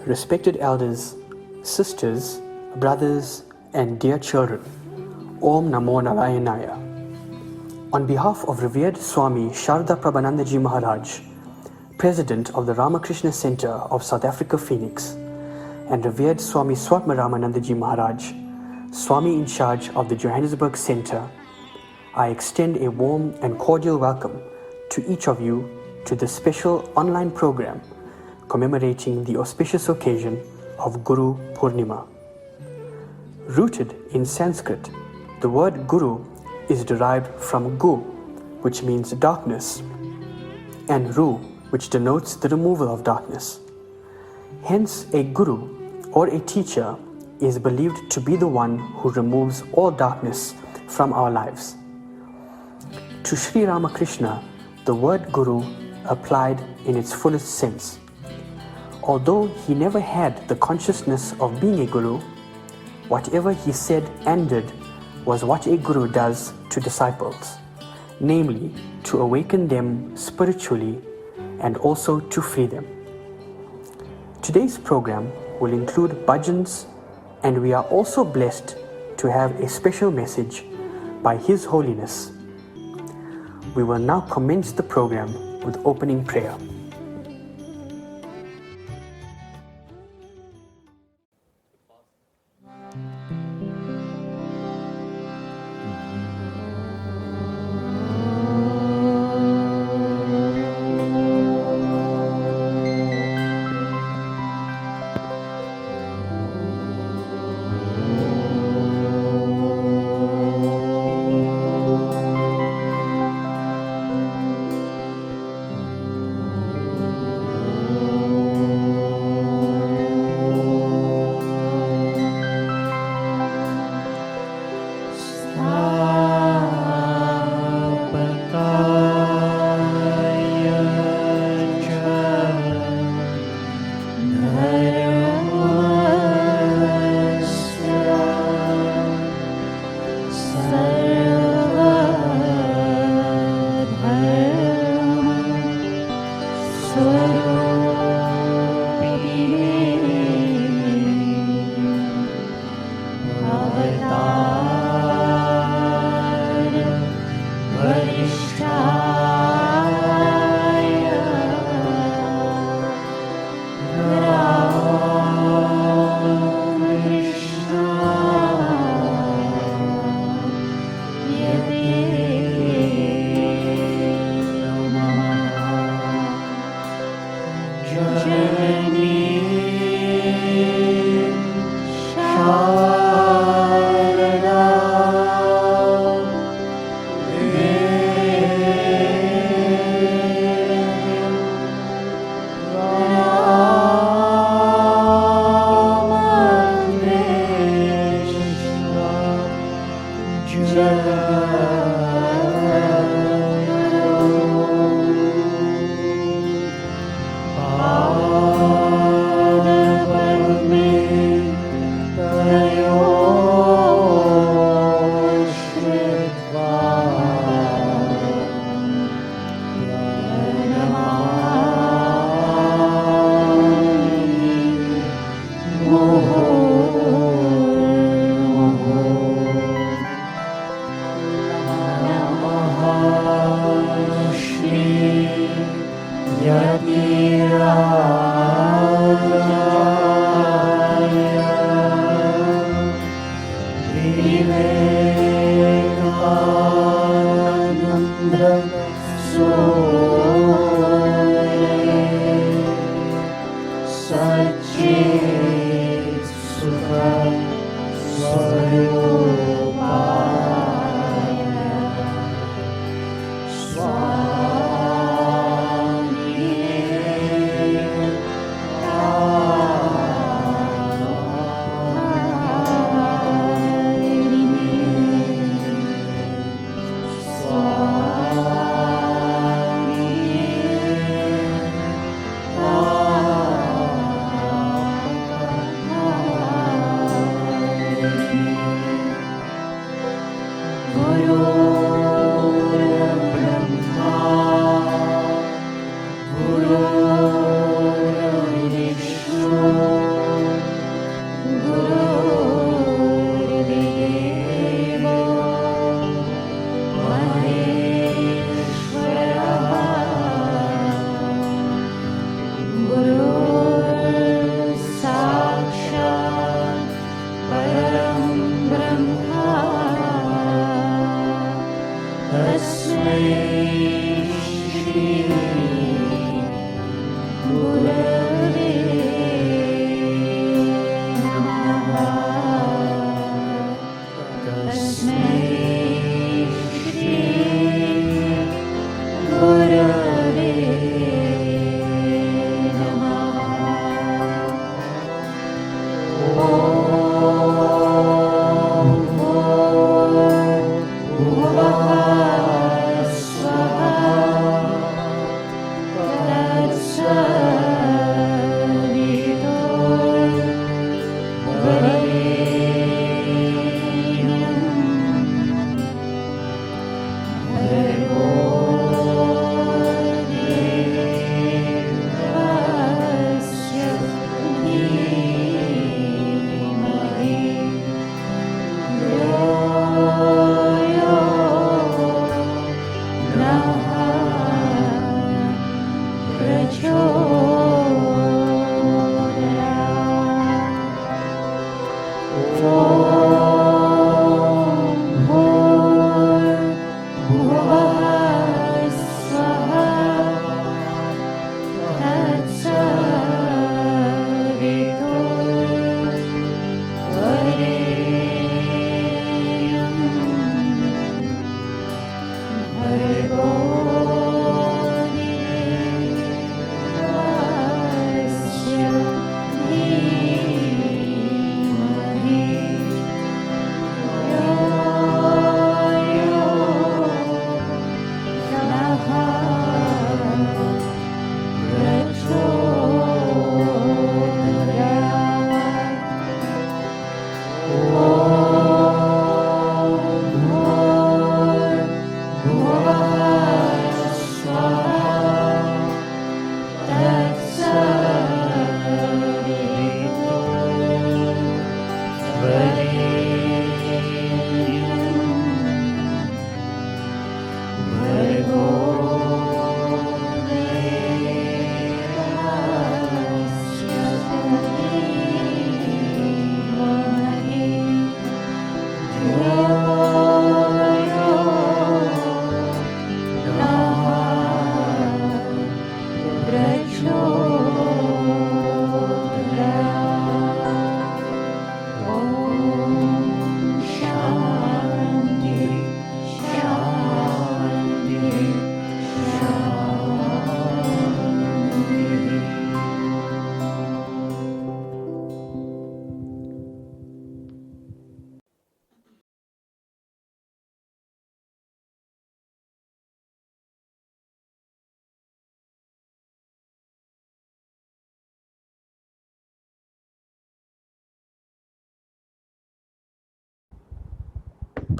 Respected elders, sisters, brothers, and dear children, Om Namo Narayanaya. On behalf of revered Swami Sharda Prabhanandaji Maharaj, President of the Ramakrishna Center of South Africa, Phoenix, and revered Swami Swatma Ramanandaji Maharaj, Swami in charge of the Johannesburg Center, I extend a warm and cordial welcome to each of you to this special online program commemorating the auspicious occasion of Guru Purnima. Rooted in Sanskrit, the word Guru is derived from Gu, which means darkness, and Ru, which denotes the removal of darkness. Hence, a Guru or a teacher is believed to be the one who removes all darkness from our lives. To Sri Ramakrishna, the word Guru applied in its fullest sense. Although he never had the consciousness of being a Guru, whatever he said and did was what a Guru does to disciples, namely to awaken them spiritually and also to free them. Today's program will include bhajans, and we are also blessed to have a special message by His Holiness. We will now commence the program with opening prayer. Swami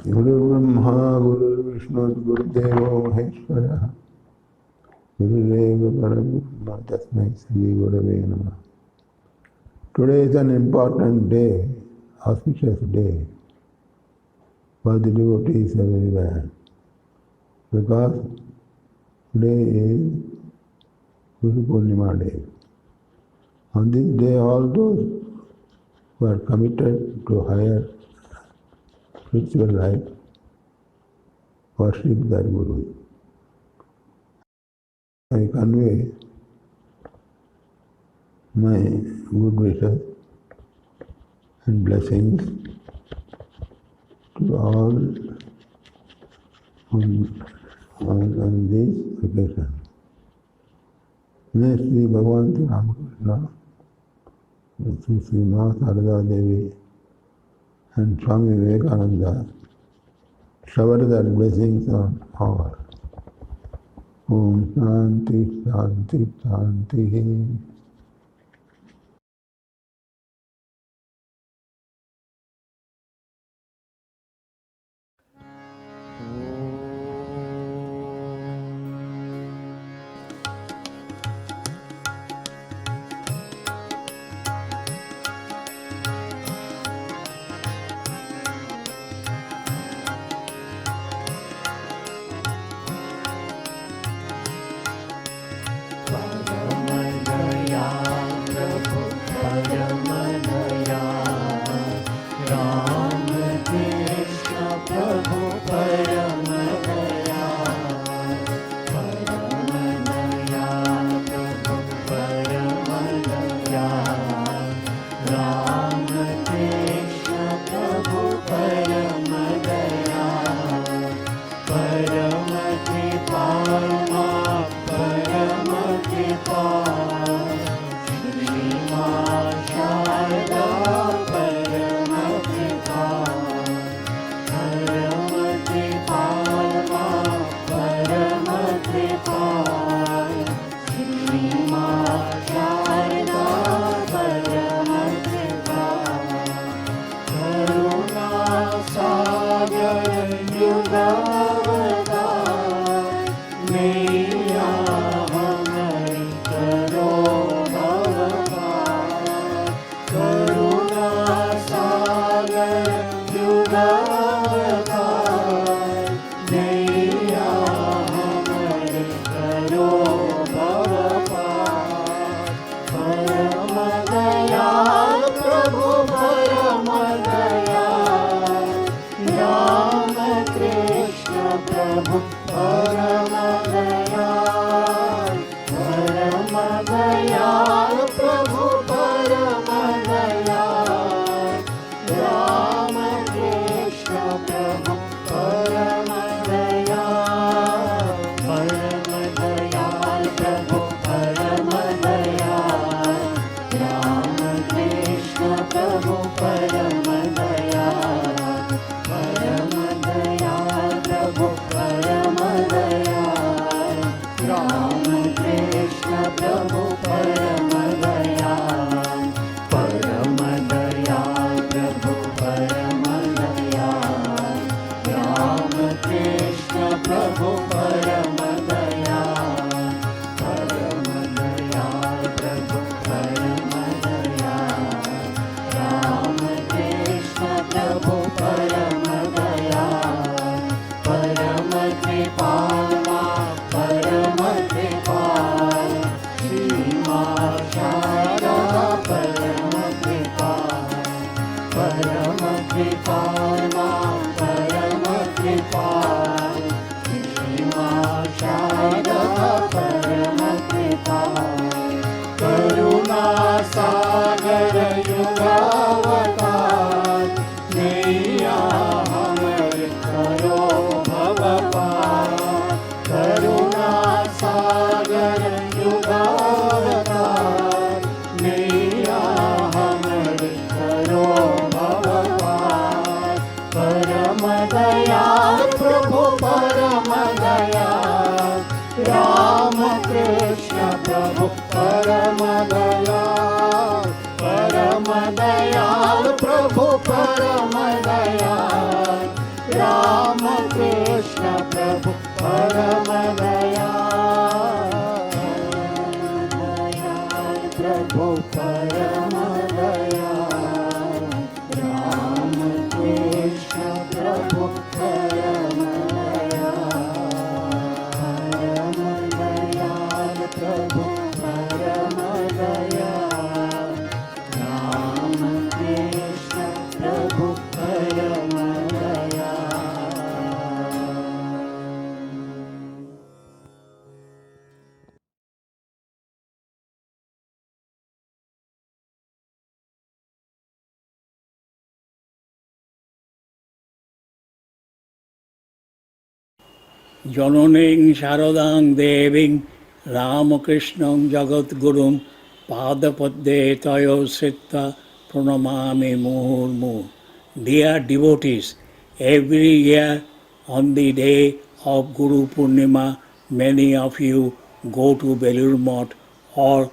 गुरुर्ब्रह्मा गुरुर्विष्णु गुरुदेवो महेश्वरः गुरुरेव परब्रह्म तस्मै श्री गुरवे नमः. Today is an important day, auspicious day for the devotees everywhere, because today is Guru Purnima day. On this day, all those who are committed to higher spiritual life worship their Guru. I convey my good wishes and blessings to all on this occasion. May Sri Bhagavan Sri Ramakrishna, Sri Ma Sarada Devi and Swami Vivekananda shower their blessings on all. Om Shanti Shanti Shanti. परम दयाल प्रभु परम Dayal Janoning Sharadang Deving Ramakrishnam Jagatgurum Padapadde Tayo Sitta Pranamami Murmu. Dear devotees, every year on the day of Guru Purnima, many of you go to Belur Math or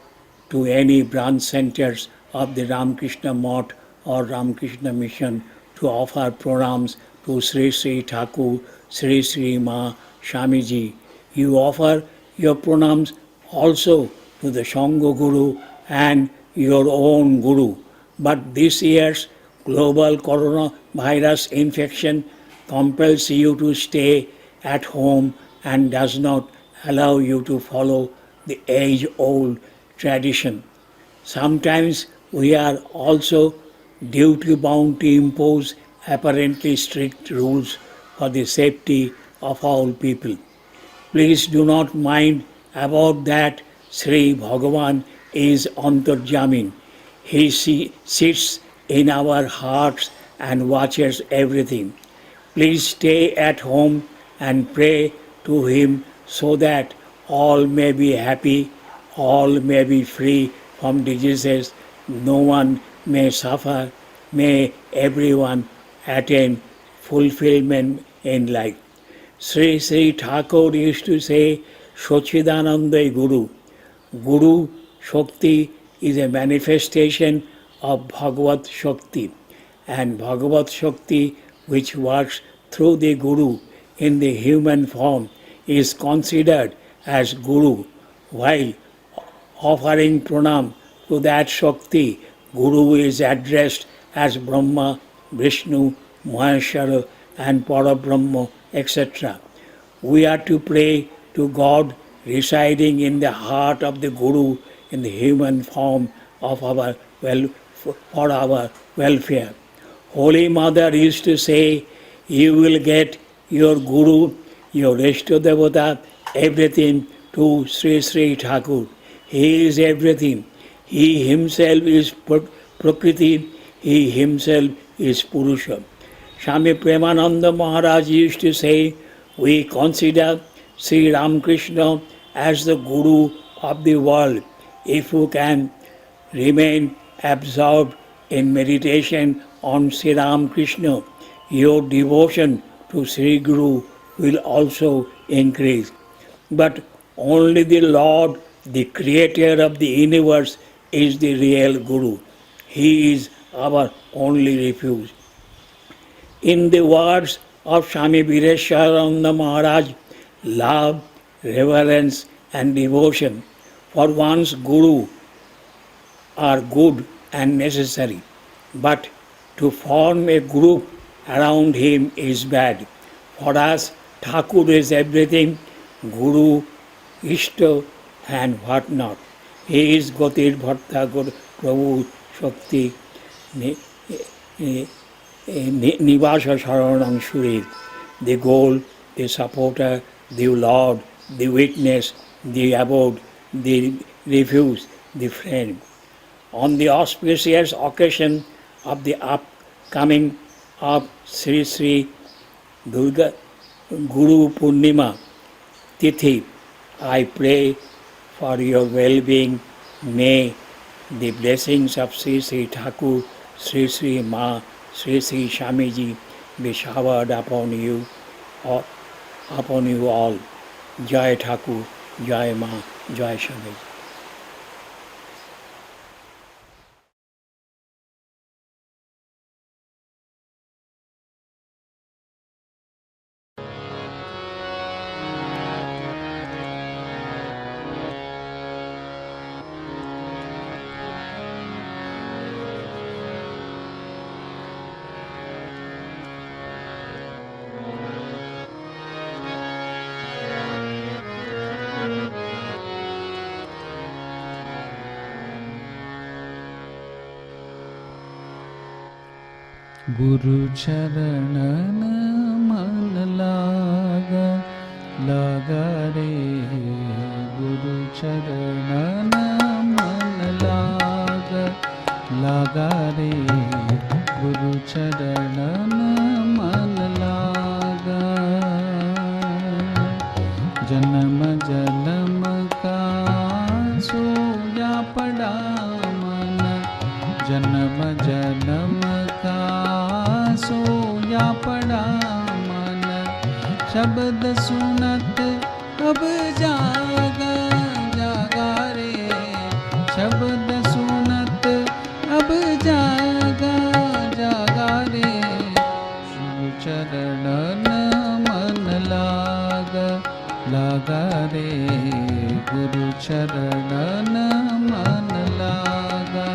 to any branch centers of the Ramakrishna Math or Ramakrishna Mission to offer pranams to Sri Sri Thakur, Sri Sri Ma Swamiji. You offer your pranams also to the Sangha Guru and your own Guru. But this year's global coronavirus infection compels you to stay at home and does not allow you to follow the age-old tradition. Sometimes we are also duty bound to impose apparently strict rules for the safety of all people. Please do not mind about that. Sri Bhagavan is Antarjamin. He sits in our hearts and watches everything. Please stay at home and pray to Him so that all may be happy, all may be free from diseases, no one may suffer, may everyone attain fulfillment in life. Sri Sri Thakur used to say, Sochidananda Guru. Guru Shakti is a manifestation of Bhagavad Shakti, and Bhagavad Shakti, which works through the Guru in the human form, is considered as Guru, while offering pranam to that Shakti, Guru is addressed as Brahma, Vishnu, Maheshwara, and Parabrahma, etc. We are to pray to God residing in the heart of the Guru in the human form of our for our welfare. Holy Mother used to say, you will get your Guru, your Ishtadevata, everything to Sri Sri Thakur. He is everything. He himself is Prakriti. He himself is Purusha. Swami Premananda Maharaj used to say, we consider Sri Ramakrishna as the Guru of the world. If you can remain absorbed in meditation on Sri Ramakrishna, your devotion to Sri Guru will also increase. But only the Lord, the Creator of the universe, is the real Guru. He is our only refuge. In the words of Swami Vireshwarananda Maharaj, love, reverence and devotion for one's Guru are good and necessary, but to form a group around him is bad. For us, Thakur is everything, Guru, Ishta and what not. He is Gatir Bharta Prabhu Shakti Nivasa Sharanam Shurir, the goal, the supporter, the Lord, the witness, the abode, the refuge, the friend. On the auspicious occasion of the upcoming of Sri Sri Durga Guru Purnima Tithi, I pray for your well-being. May the blessings of Sri Sri Thakur, Sri Sri Ma, Sri Sri Swamiji be showered upon you all. Jai Thakur, Jai Ma, Jai Swamiji. गुरु चरणन मन लागा रे, गुरु चरणन मन लागा रे, गुरु चरणन मन लागा। जन्म जन्म का सोया पड़ा मन, जन्म जन्म का सोया पड़ा मन, शब्द सुनत अब जागा जागा रे, शब्द सुनत अब जागा जागा रे, शिव चरणन मन लागा रे, गुरु चरणन मन लागा।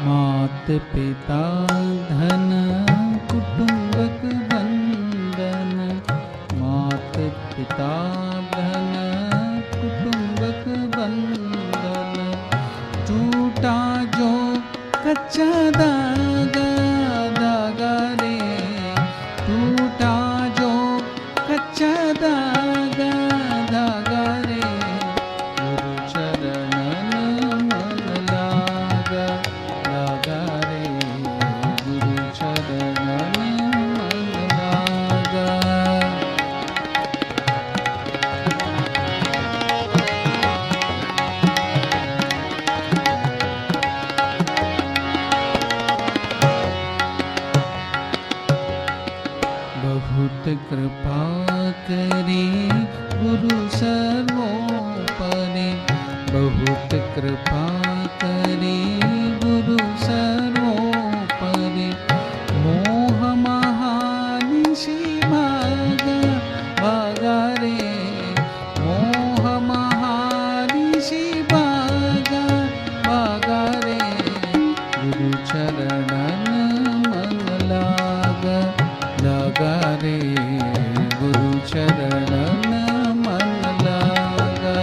मात पिता धन कुटुंबक बंधन, मात पिता धन कुटुंबक बंधन, टूटा जो कच्चा धागा धागा रे, टूटा जो कच्चा धागा धागा रे, गुरु चरणन मन लागा रे, गुरु चरणन मन लागा। बहुत कृपा करी गुरु सर्वोपरि, बहुत कृपा करी गुरु सर्वोपरि, मोह महानिशि भागा रे, मोह महानिशि भागा रे, गुरु चरणन मन लागा रे, गुरु चरणन मन लागा।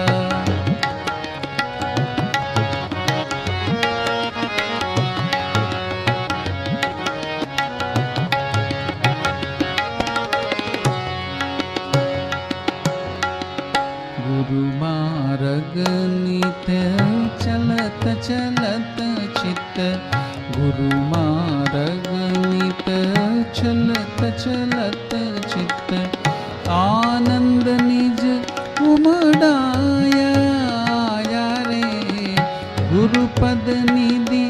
गुरु मार्ग नित्य चलत चलत चित्त, गुरु मार्ग नित्य चलत चलत चित्त, आनंद निज उमड़ाया रे, गुरु पद निधि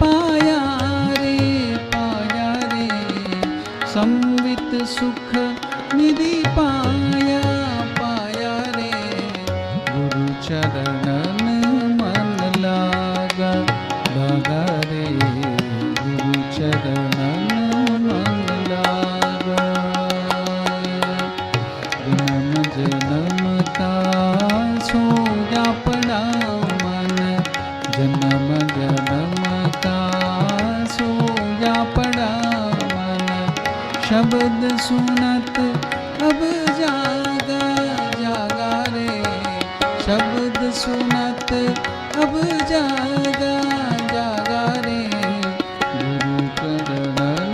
पाया रे, संवित सुख निधि पाया रे, गुरु चरणन मन लागा रे, गुरु चरणन मन लागा। जन्म जन्म का सोया पड़ा मन, जन्म जन्म का सोया पड़ा मन, शब्द सुनत अब जागा जागा रे, शब्द सुनत अब जागा जागा रे, गुरु चरणन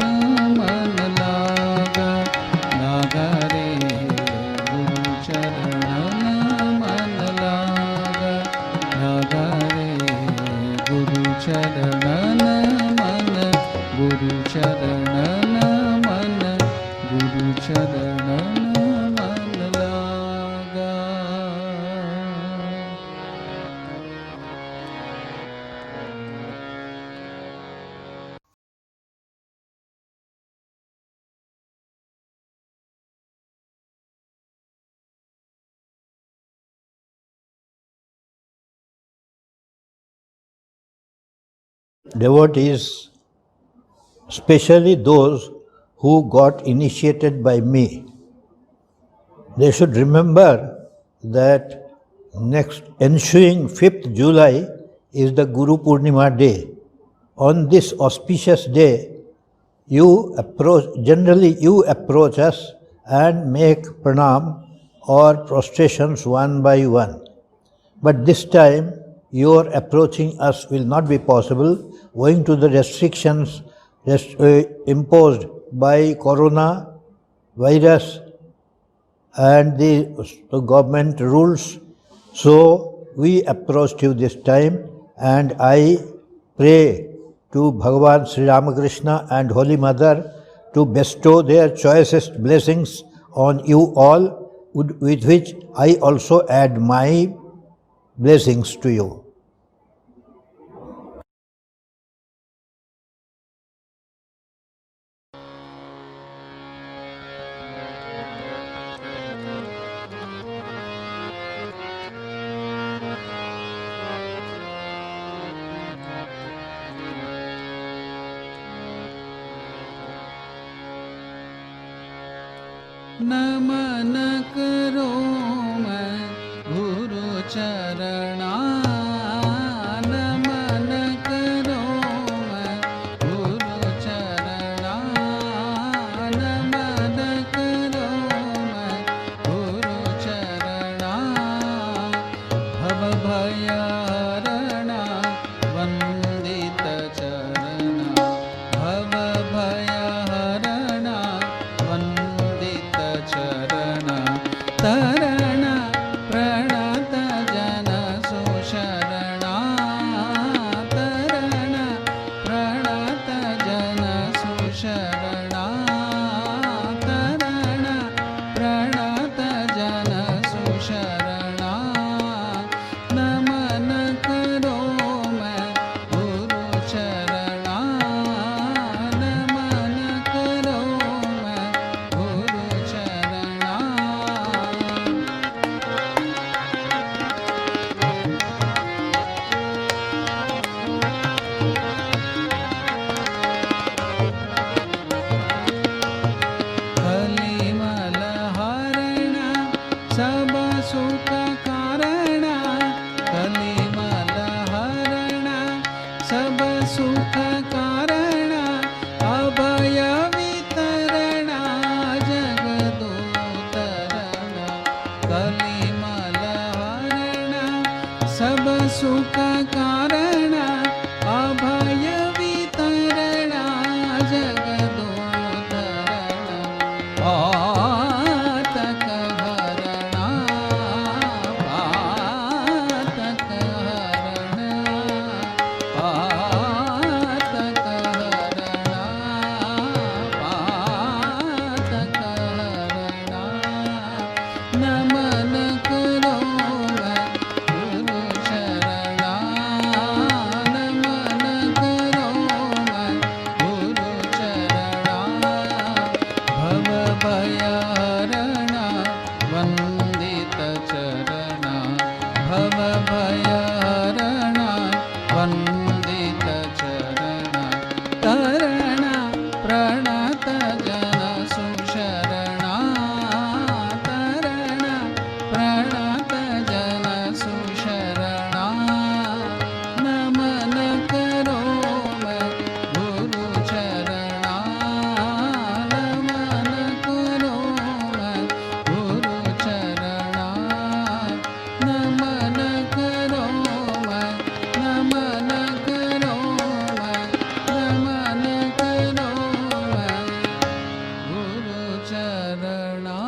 मन लागा रे, गुरु चरणन मन लागा रे, गुरु चरणन मन, गुरु चरणन मन, गुरु चरणन मन लागा। Devotees, especially those who got initiated by me, they should remember that next ensuing 5th July is the Guru Purnima day. On this auspicious day, generally you approach us and make pranam or prostrations one by one. But this time, your approaching us will not be possible owing to the restrictions imposed by corona virus and the government rules. So we approached you this time, and I pray to Bhagavan Sri Ramakrishna and Holy Mother to bestow their choicest blessings on you all, with which I also add my blessings to you. नमन करो मैं गुरु चरणा नमन करो मैं गुरु चरणा नमन करो मैं गुरु चरणा भव भयहरणा वंदित चरणा भव भयहरणा वंदित चरणा तरणा प्रणत जन सुशरणा तरणा प्रणत जन सुशरणा तरणा प्रणत जन सुशरणा नमन करो मैं गुरु चरणा नमन करो मैं गुरु चरणा कलिमल हरणा सब सुख कारणा कलिमल हरणा सब सुख कारणा अभय वितरणा जगदोतरणा कलिमल हरणा सब सुख कारणा अभय वितरणा जगदोतरणा पातक हरणा पातक हरणा पातक हरणा पातक हरणा नमन करो मैं गुरु चरणा नमन करो मैं गुरु चरणा भव भयहरणा वंदित चरणा भव भयहरणा वंदित चरणा तरणा प्रणत जन सुशरणा तरणा प्रणत जन सुशरणा नमन करो मैं गुरु चरणा नमन करो मैं गुरु चरणा नमन करो मैं नमन करो मैं नमन करो मैं गुरु चरणा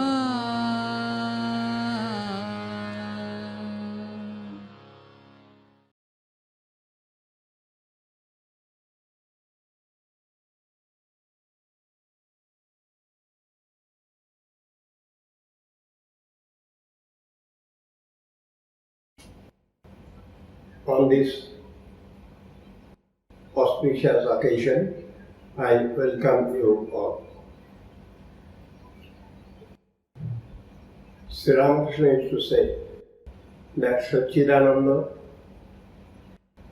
On this auspicious occasion, I welcome you all. Sri Ramakrishna used to say that Satchidananda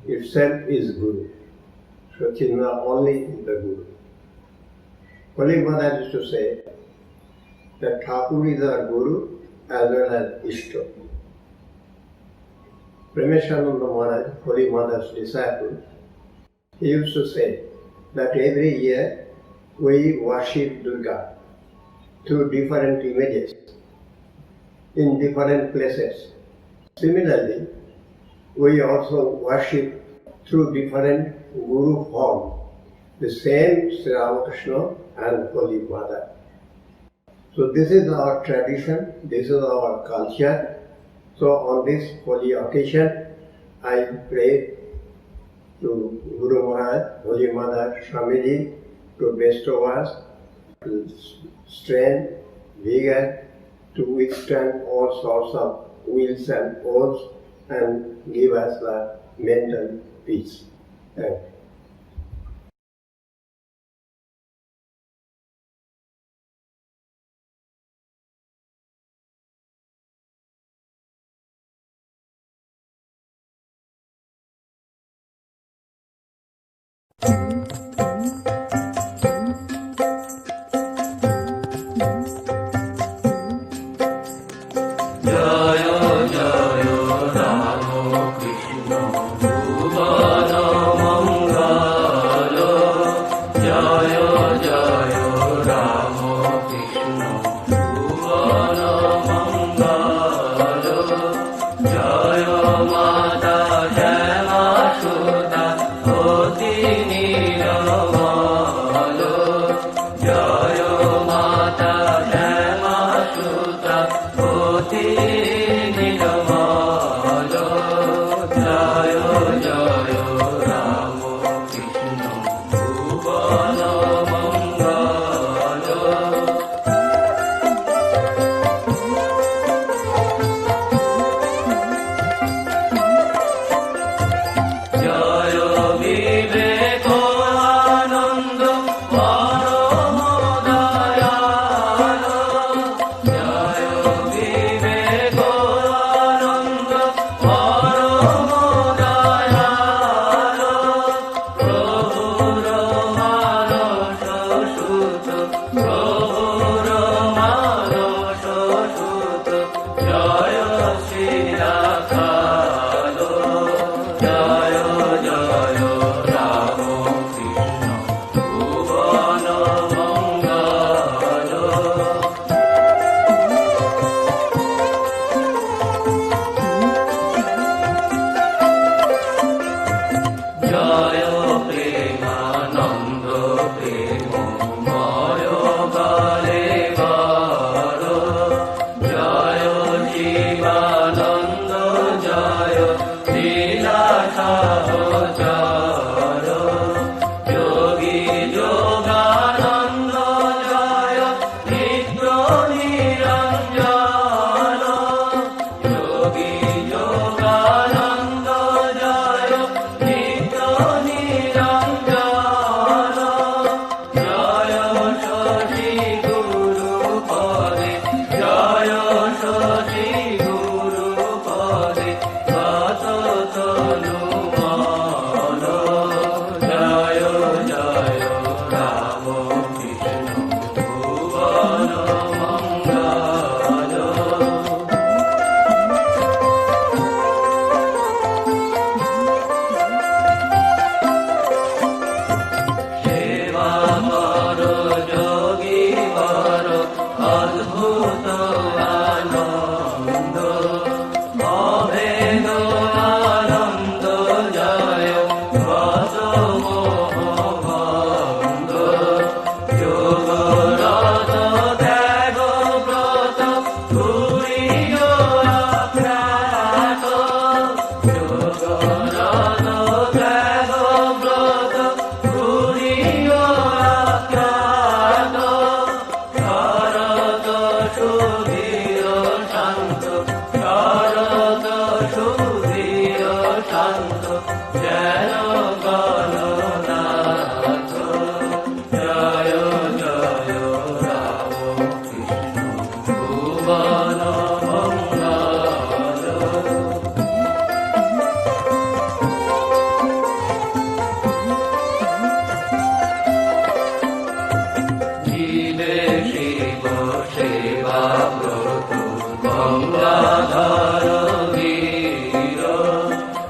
itself is Guru. Satchidananda only is the Guru. Holy Mother used to say that Thakur is our Guru as well as Ishta. Rameshananda Maharaj, Holy Mother's disciple, he used to say that every year we worship Durga through different images in different places. Similarly, we also worship through different guru form, the same Sri Ramakrishna and Holy Mother. So this is our tradition, this is our culture. So on this holy occasion, I pray to Guru Maharaj, Holy Mother, Swamiji, to bestow us strength, vigor, to withstand all sorts of wills and woes and give us the mental peace. Thank you.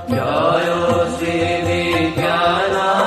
जय श्री विज्ञान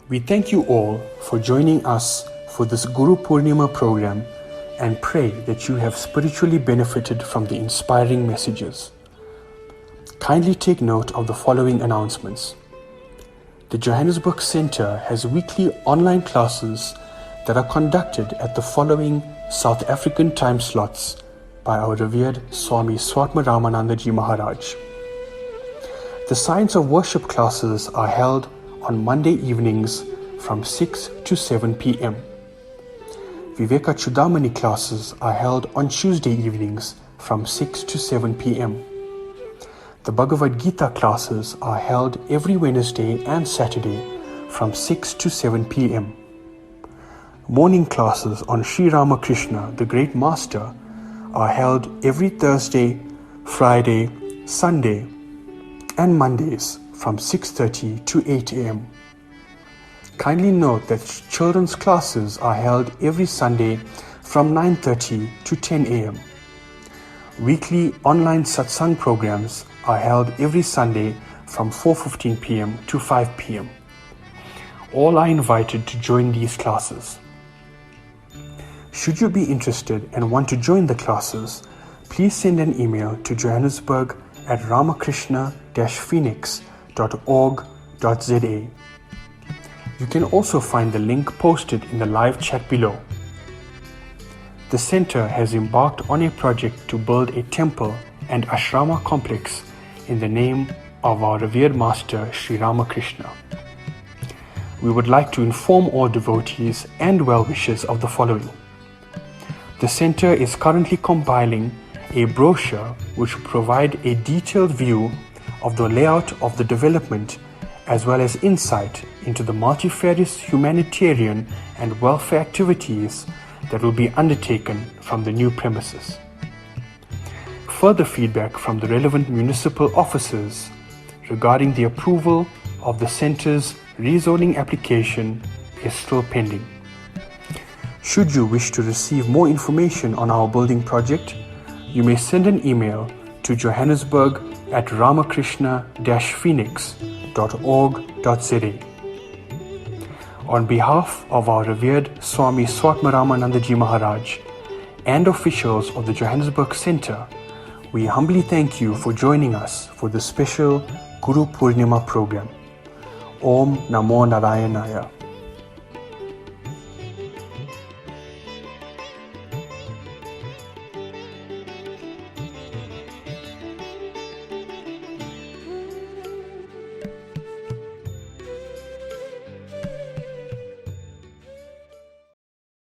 We thank you all for joining us for this Guru Purnima program and pray that you have spiritually benefited from the inspiring messages. Kindly take note of the following announcements. The Johannesburg Centre has weekly online classes that are conducted at the following South African time slots by our revered Swami Swatma Ramanandaji Maharaj. The Science of Worship classes are held on Monday evenings from 6 to 7 p.m. Viveka Chudamani classes are held on Tuesday evenings from 6 to 7 p.m. The Bhagavad Gita classes are held every Wednesday and Saturday from 6 to 7 p.m. Morning classes on Sri Ramakrishna, the Great Master, are held every Thursday, Friday, Sunday, and Mondays from 6:30 to 8 a.m. Kindly note that children's classes are held every Sunday from 9:30 to 10 a.m. Weekly online satsang programs are held every Sunday from 4:15 p.m. to 5 p.m. All are invited to join these classes. Should you be interested and want to join the classes, please send an email to johannesburg@ramakrishna-phoenix.org.za. You can also find the link posted in the live chat below. The center has embarked on a project to build a temple and ashrama complex in the name of our revered master Sri Ramakrishna. We would like to inform all devotees and well-wishers of the following. The center is currently compiling a brochure which will provide a detailed view of the layout of the development as well as insight into the multifarious humanitarian and welfare activities that will be undertaken from the new premises. Further feedback from the relevant municipal officers regarding the approval of the center's rezoning application is still pending. Should you wish to receive more information on our building project, you may send an email to johannesburg@ramakrishna-phoenix.org.za. On behalf of our revered Swami Swatma Ramanandaji Maharaj and officials of the Johannesburg Centre, we humbly thank you for joining us for this special Guru Purnima program. Om Namo Narayanaya.